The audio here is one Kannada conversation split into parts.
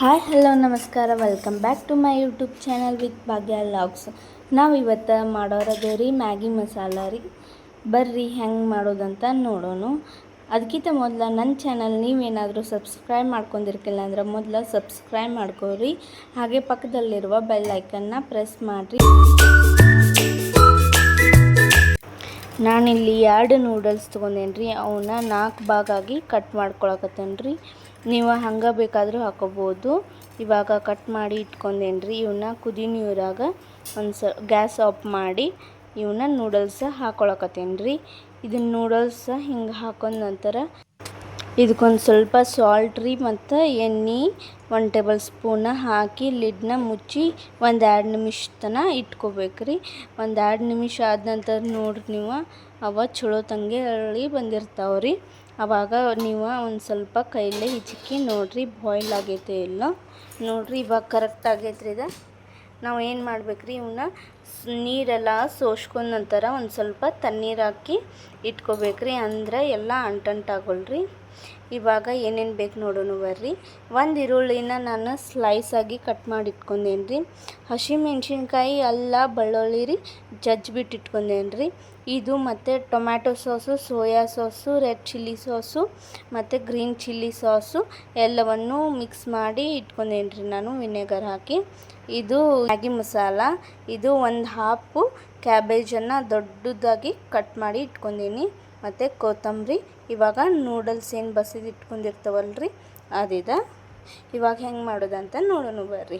ಹಾಯ್ ಹಲೋ ನಮಸ್ಕಾರ welcome back to my YouTube channel with Bhagya logs. ನಾವು ಇವತ್ತು ಮಾಡೋರದು ರೀ ಮ್ಯಾಗಿ ಮಸಾಲ ರೀ. ಬರ್ರಿ ಹೆಂಗೆ ಮಾಡೋದಂತ ನೋಡೋಣ. ಅದಕ್ಕಿಂತ ಮೊದಲು ನನ್ನ ಚಾನಲ್ ನೀವೇನಾದರೂ ಸಬ್ಸ್ಕ್ರೈಬ್ ಮಾಡ್ಕೊಂಡಿರ್ಕಿಲ್ಲ ಅಂದ್ರೆ ಮೊದಲು ಸಬ್ಸ್ಕ್ರೈಬ್ ಮಾಡ್ಕೊರಿ. ಹಾಗೆ ಪಕ್ಕದಲ್ಲಿರುವ ಬೆಲ್ ಐಕನ್ನ ಪ್ರೆಸ್ ಮಾಡಿರಿ. ನಾನಿಲ್ಲಿ 2 ನೂಡಲ್ಸ್ ತೊಗೊಂಡೇನಿ ರೀ. ಅವನ್ನ 4 ಭಾಗಾಗಿ ಕಟ್ ಮಾಡ್ಕೊಳಕತ್ತೇನೆ ರೀ. ನೀವು ಹಂಗೆ ಬೇಕಾದರೂ ಹಾಕೋಬೋದು. ಇವಾಗ ಕಟ್ ಮಾಡಿ ಇಟ್ಕೊಂಡೇನಿ ರೀ. ಇವನ್ನ ಕುದಿ ನೀರಾಗ ಗ್ಯಾಸ್ ಆಫ್ ಮಾಡಿ ಇವನ್ನ ನೂಡಲ್ಸ್ ಹಾಕೊಳಕತ್ತೇನೆ ರೀ. ಇದನ್ನ ನೂಡಲ್ಸ್ ಹಿಂಗೆ ಹಾಕೊಂಡ ನಂತರ ಇದಕ್ಕೊಂದು ಸ್ವಲ್ಪ ಸಾಲ್ಟ್ ರೀ ಮತ್ತು ಎಣ್ಣೆ 1 ಟೇಬಲ್ ಸ್ಪೂನ ಹಾಕಿ ಲಿಡ್ನ ಮುಚ್ಚಿ 1-2 ನಿಮಿಷ ತನಕ ಇಟ್ಕೋಬೇಕು ರೀ. 1-2 ನಿಮಿಷ ಆದ ನಂತರ ನೋಡ್ರಿ ನೀವು ಅವ ಚಲೋ ತಂಗೆ ಅರಳಿ ಬಂದಿರ್ತಾವೆ ರೀ. ಆವಾಗ ನೀವು ಒಂದು ಸ್ವಲ್ಪ ಕೈಲೇ ಹಿಚಕಿ ನೋಡಿರಿ ಬಾಯ್ಲ್ ಆಗೈತೆ ಇಲ್ಲ ನೋಡಿರಿ. ಇವಾಗ ಕರೆಕ್ಟ್ ಆಗೈತೆ ರೀ. ನಾವು ಏನು ಮಾಡ್ಬೇಕ್ರಿ, ಇವನ್ನ ನೀರೆಲ್ಲ ಸೋಸ್ಕೊಂಡ ನಂತರ ಒಂದು ಸ್ವಲ್ಪ ತಣ್ಣೀರು ಹಾಕಿ ಇಟ್ಕೋಬೇಕ್ರಿ. ಅಂದ್ರೆ ಎಲ್ಲ ಅಂಟಂಟಾಗಲ್ರಿ. ಇವಾಗ ಏನೇನು ಬೇಕು ನೋಡೋಣ ಬರ್ರಿ. 1 ಈರುಳ್ಳಿನ ನಾನು ಸ್ಲೈಸಾಗಿ ಕಟ್ ಮಾಡಿ ಇಟ್ಕೊಂಡೇನಿ ರೀ. ಹಸಿಮೆಣ್ಸಿನ್ಕಾಯಿ ಅಲ್ಲ ಬೆಳ್ಳುಳ್ಳಿ ರೀ ಜಜ್ಜಿಬಿಟ್ಟು ಇಟ್ಕೊಂಡೇನಿ ರೀ. ಇದು ಮತ್ತು tomato sauce, soya sauce, red chilli sauce ಮತ್ತು ಗ್ರೀನ್ ಚಿಲ್ಲಿ ಸಾಸು ಎಲ್ಲವನ್ನು ಮಿಕ್ಸ್ ಮಾಡಿ ಇಟ್ಕೊಂಡೇನಿ ರೀ ನಾನು ವಿನೆಗರ್ ಹಾಕಿ. ಇದು ಮ್ಯಾಗಿ ಮಸಾಲ. ಇದು 1 ಹಾಫು ಕ್ಯಾಬೇಜನ್ನು ದೊಡ್ಡದಾಗಿ ಕಟ್ ಮಾಡಿ ಇಟ್ಕೊಂಡೀನಿ ಮತ್ತು ಕೊತ್ತಂಬರಿ. ಇವಾಗ ನೂಡಲ್ಸ್ ಏನು ಬಸಿದು ಇಟ್ಕೊಂಡಿರ್ತಾವಲ್ರಿ ಅದಿದೆ. ಇವಾಗ ಹೆಂಗೆ ಮಾಡೋದಂತ ನೋಡೋಣ ಬರ್ರಿ.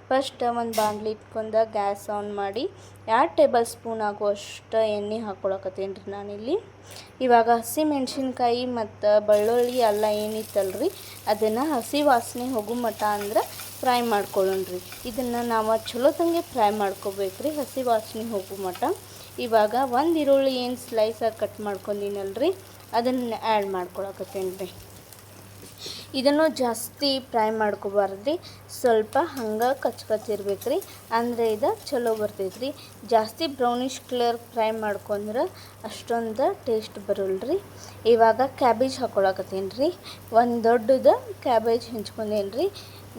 ಫಸ್ಟ್ ಒಂದು ಬಾಣಲಿ ಇಟ್ಕೊಂಡು ಗ್ಯಾಸ್ ಆನ್ ಮಾಡಿ 2 ಟೇಬಲ್ ಸ್ಪೂನ್ ಆಗುವಷ್ಟು ಎಣ್ಣೆ ಹಾಕ್ಕೊಳಕತ್ತೇನೆ ರೀ ನಾನಿಲ್ಲಿ. ಇವಾಗ ಹಸಿಮೆಣ್ಸಿನ್ಕಾಯಿ ಮತ್ತು ಬೆಳ್ಳುಳ್ಳಿ ಎಲ್ಲ ಏನಿತ್ತಲ್ರಿ ಅದನ್ನು ಹಸಿ ವಾಸನೆ ಹೋಗೋ ಮಟ್ಟ ಅಂದ್ರೆ ಫ್ರೈ ಮಾಡ್ಕೊಳ್ಳೋಣ್ರಿ. ಇದನ್ನು ನಾವು ಚಲೋ ತಂಗೆ ಫ್ರೈ ಮಾಡ್ಕೋಬೇಕ್ರಿ ಹಸಿ ವಾಸನೆ ಹೋಗೋ ಮಟ್ಟ. ಇವಾಗ 1 ಈರುಳ್ಳಿ ಏನು ಸ್ಲೈಸಾಗಿ ಕಟ್ ಮಾಡ್ಕೊಂಡಿನಲ್ರಿ ಅದನ್ನು ಆ್ಯಡ್ ಮಾಡ್ಕೊಳಕತ್ತೇನೆ ರೀ. ಇದನ್ನು ಜಾಸ್ತಿ ಫ್ರೈ ಮಾಡ್ಕೋಬಾರ್ದ್ರಿ, ಸ್ವಲ್ಪ ಹಂಗೆ ಕಚ್ಚಿರ್ಬೇಕು ರೀ. ಅಂದರೆ ಇದು ಚಲೋ ಬರ್ತೈತೆ ರೀ. ಜಾಸ್ತಿ ಬ್ರೌನಿಷ್ ಕಲರ್ ಫ್ರೈ ಮಾಡ್ಕೊಂಡ್ರೆ ಅಷ್ಟೊಂದು ಟೇಸ್ಟ್ ಬರೋಲ್ರಿ. ಇವಾಗ ಕ್ಯಾಬೇಜ್ ಹಾಕ್ಕೊಳಕತ್ತೇನೆ ರೀ. 1 ದೊಡ್ಡದು ಕ್ಯಾಬೇಜ್ ಹೆಂಚ್ಕೊಂಡೇನಿ ರೀ.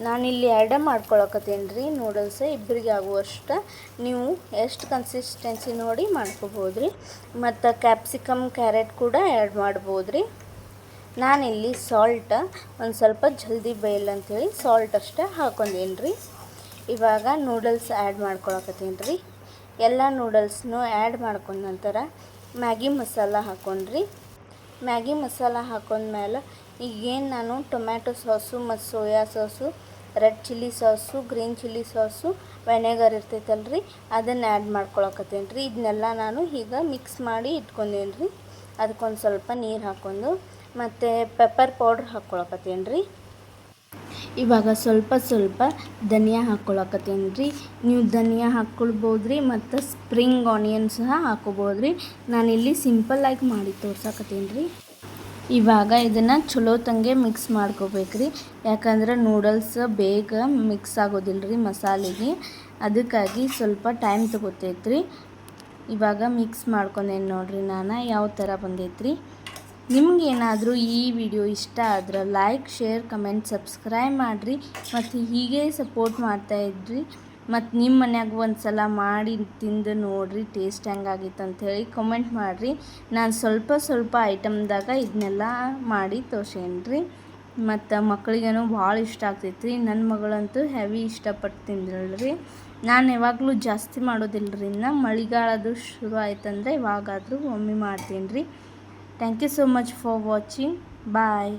ನಾನಿಲ್ಲಿ 2 ಮಾಡ್ಕೊಳಕತ್ತೇನೆ ರೀ ನೂಡಲ್ಸ್ ಇಬ್ಬರಿಗೆ ಆಗುವಷ್ಟು. ನೀವು ಎಷ್ಟು ಕನ್ಸಿಸ್ಟೆನ್ಸಿ ನೋಡಿ ಮಾಡ್ಕೋಬೋದು ರೀ. ಮತ್ತು ಕ್ಯಾಪ್ಸಿಕಮ್ ಕ್ಯಾರೆಟ್ ಕೂಡ ಆ್ಯಡ್ ಮಾಡ್ಬೋದು ರೀ. ನಾನಿಲ್ಲಿ ಸಾಲ್ಟ್ ಒಂದು ಸ್ವಲ್ಪ ಜಲ್ದಿ ಬೇಯಲ್ಲ ಅಂಥೇಳಿ ಸಾಲ್ಟ್ ಅಷ್ಟೇ ಹಾಕೊಂಡೇನಿ ರೀ. ಇವಾಗ ನೂಡಲ್ಸ್ ಆ್ಯಡ್ ಮಾಡ್ಕೊಳಕತ್ತೇನೆ ರೀ. ಎಲ್ಲ ನೂಡಲ್ಸ್ನೂ ಆ್ಯಡ್ ಮಾಡ್ಕೊಂಡ ನಂತರ ಮ್ಯಾಗಿ ಮಸಾಲ ಹಾಕೊಂಡ್ರಿ. ಮ್ಯಾಗಿ ಮಸಾಲ ಹಾಕೊಂಡ್ಮೇಲೆ ಈಗೇನು ನಾನು ಟೊಮ್ಯಾಟೊ ಸಾಸು ಮತ್ತು soya sauce, red chilli sauce, green chilli sauce, vinegar ಇರ್ತೈತಲ್ರಿ ಅದನ್ನು ಆ್ಯಡ್ ಮಾಡ್ಕೊಳಕತ್ತೇನೆ ರೀ. ಇದನ್ನೆಲ್ಲ ನಾನು ಈಗ ಮಿಕ್ಸ್ ಮಾಡಿ ಇಟ್ಕೊಂಡೇನಿ ರೀ. ಅದಕ್ಕೊಂದು ಸ್ವಲ್ಪ ನೀರು ಹಾಕ್ಕೊಂಡು ಮತ್ತು ಪೆಪ್ಪರ್ ಪೌಡ್ರ್ ಹಾಕ್ಕೊಳಕತ್ತೇನೆ ರೀ. ಇವಾಗ ಸ್ವಲ್ಪ ಧನಿಯಾ ಹಾಕ್ಕೊಳಕತ್ತೇನೆ ರೀ. ನೀವು ಧನಿಯಾ ಹಾಕ್ಕೊಳ್ಬೋದು ರೀ ಮತ್ತು ಸ್ಪ್ರಿಂಗ್ ಆನಿಯನ್ ಸಹ ಹಾಕ್ಕೋಬೋದು ರೀ. ನಾನಿಲ್ಲಿ ಸಿಂಪಲ್ಲಾಗಿ ಮಾಡಿ ತೋರ್ಸಕತ್ತೇನೆ ರೀ. ಇವಾಗ ಇದನ್ನು ಚಲೋ ತಂಗೆ ಮಿಕ್ಸ್ ಮಾಡ್ಕೋಬೇಕು ರೀ. ಯಾಕಂದ್ರೆ ನೂಡಲ್ಸ್ ಬೇಗ ಮಿಕ್ಸ್ ಆಗೋದಿಲ್ಲ ರೀ ಮಸಾಲೆಗೆ, ಅದಕ್ಕಾಗಿ ಸ್ವಲ್ಪ ಟೈಮ್ ತೊಗೋತೈತೆ ರೀ. ಇವಾಗ ಮಿಕ್ಸ್ ಮಾಡ್ಕೊಂಡೇನು ನೋಡಿರಿ ನಾನು ಯಾವ ಥರ ಬಂದೈತ್ರಿ. ನಿಮಗೇನಾದರೂ ಈ ವಿಡಿಯೋ ಇಷ್ಟ ಆದ್ರೆ ಲೈಕ್, ಶೇರ್, ಕಮೆಂಟ್, ಸಬ್ಸ್ಕ್ರೈಬ್ ಮಾಡಿರಿ ಮತ್ತು ಹೀಗೆ ಸಪೋರ್ಟ್ ಮಾಡ್ತಾಯಿದ್ರಿ. ಮತ್ತು ನಿಮ್ಮ ಮನ್ಯಾಗ ಒಂದು ಸಲ ಮಾಡಿ ತಿಂದು ನೋಡಿರಿ ಟೇಸ್ಟ್ ಹೆಂಗಾಗಿತ್ತು ಅಂಥೇಳಿ ಕಮೆಂಟ್ ಮಾಡಿರಿ. ನಾನು ಸ್ವಲ್ಪ ಐಟಮ್ದಾಗ ಇದನ್ನೆಲ್ಲ ಮಾಡಿ ತೋರ್ಸೇನಿ ರೀ. ಮತ್ತು ಮಕ್ಕಳಿಗೇನೋ ಭಾಳ ಇಷ್ಟ ಆಗ್ತೈತೆ ರೀ. ನನ್ನ ಮಗಳಂತೂ ಹೆವಿ ಇಷ್ಟಪಟ್ಟು ತಿಂದಳ್ರಿ. ನಾನು ಯಾವಾಗಲೂ ಜಾಸ್ತಿ ಮಾಡೋದಿಲ್ಲ ರೀ. ಇನ್ನು ಮಳೆಗಾಲದು ಶುರು ಆಯ್ತಂದ್ರೆ ಇವಾಗಾದರೂ ಒಮ್ಮೆ ಮಾಡ್ತೀನಿ ರೀ. Thank you so much for watching. Bye.